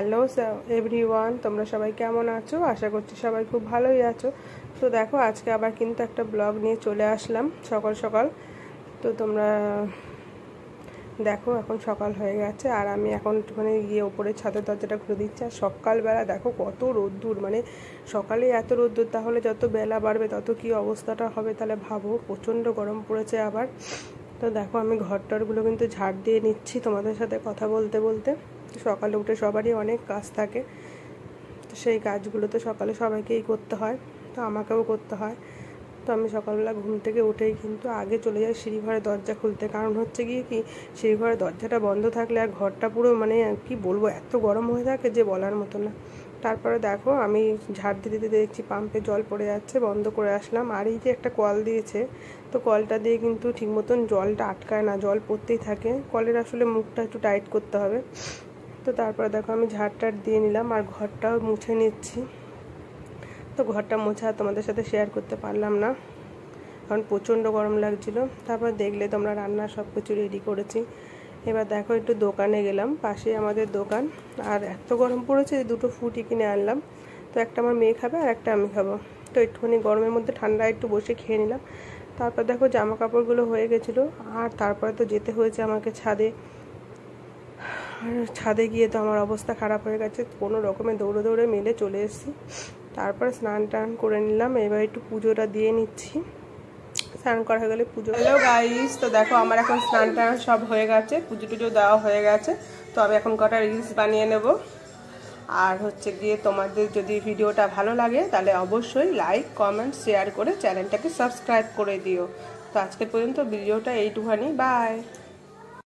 Hello everyone, তোমরা সবাই কেমন আছো? আশা করছি সবাই খুব ভালোই আছো। তো দেখো, আজকে আবার কিন্তু একটা ব্লগ নিয়ে চলে আসলাম সকাল সকাল। তো তোমরা দেখো, এখন সকাল হয়ে গেছে আর আমি এখন একটুখানি গিয়ে ওপরে ছাদের দরজাটা খুলে দিচ্ছি। আর সকালবেলা দেখো কত রোদ্দুর, মানে সকালে এত রোদ্দুর, তাহলে যত বেলা বাড়বে তত কি অবস্থাটা হবে তাহলে ভাবো। প্রচণ্ড গরম পড়েছে আবার। তো দেখো, আমি ঘরটরগুলো কিন্তু ঝাড় দিয়ে নিচ্ছি তোমাদের সাথে কথা বলতে বলতে। সকালে উঠে সবারই অনেক কাজ থাকে, তো সেই কাজগুলো তো সকালে সবাইকেই করতে হয়, তো আমাকেও করতে হয়। তো আমি সকালবেলা ঘুম থেকে উঠেই কিন্তু আগে চলে যাই সিঁড়িঘরের দরজা খুলতে। কারণ হচ্ছে গিয়ে কি, সিঁড়িঘরের দরজাটা বন্ধ থাকলে আর ঘরটা পুরো মানে কি বলবো, এত গরম হয়ে থাকে যে বলার মতো না। তারপরে দেখো, আমি ঝাড় দিতে দিতে দেখছি পাম্পে জল পড়ে যাচ্ছে, বন্ধ করে আসলাম। আর এই যে একটা কল দিয়েছে, তো কলটা দিয়ে কিন্তু ঠিক মতন জলটা আটকায় না, জল পড়তেই থাকে। কলের আসলে মুখটা একটু টাইট করতে হবে। তো তারপরে দেখো, আমি ঝাড়টার দিয়ে নিলাম আর ঘরটাও মুছে নিচ্ছি। তো ঘরটা মোছা তোমাদের সাথে শেয়ার করতে পারলাম না, কারণ প্রচণ্ড গরম লাগছিল। তারপর দেখলে তোমরা রান্নার সব কিছু রেডি করেছি। এবার দেখো, একটু দোকানে গেলাম, পাশে আমাদের দোকান। আর এত গরম পড়েছে যে দুটো ফুটি কিনে আনলাম। তো একটা আমার মেয়ে খাবে আর একটা আমি খাবো। তো একটুখানি গরমের মধ্যে ঠান্ডা একটু বসে খেয়ে নিলাম। তারপর দেখো, জামা কাপড়গুলো হয়ে গেছিলো। আর তারপরে তো যেতে হয়েছে আমাকে ছাদে। আর ছাদে গিয়ে তো আমার অবস্থা খারাপ হয়ে গেছে, কোনো রকমে দৌড়ে দৌড়ে মেলে চলে এসেছি। তারপর স্নান টান করে নিলাম, এবার একটু পুজোটা দিয়ে নিচ্ছি। স্নান করা হয়ে গেলে পুজো। হ্যালো গাইস, তো দেখো আমার এখন স্নান টান সব হয়ে গেছে, পুজো টুজো দেওয়া হয়ে গেছে। তো আমি এখন কটা রিলস বানিয়ে নেব। আর হচ্ছে গিয়ে, তোমাদের যদি ভিডিওটা ভালো লাগে তাহলে অবশ্যই লাইক কমেন্ট শেয়ার করে চ্যানেলটাকে সাবস্ক্রাইব করে দিও। তো আজকের পর্যন্ত ভিডিওটা এইটুখানি, বাই।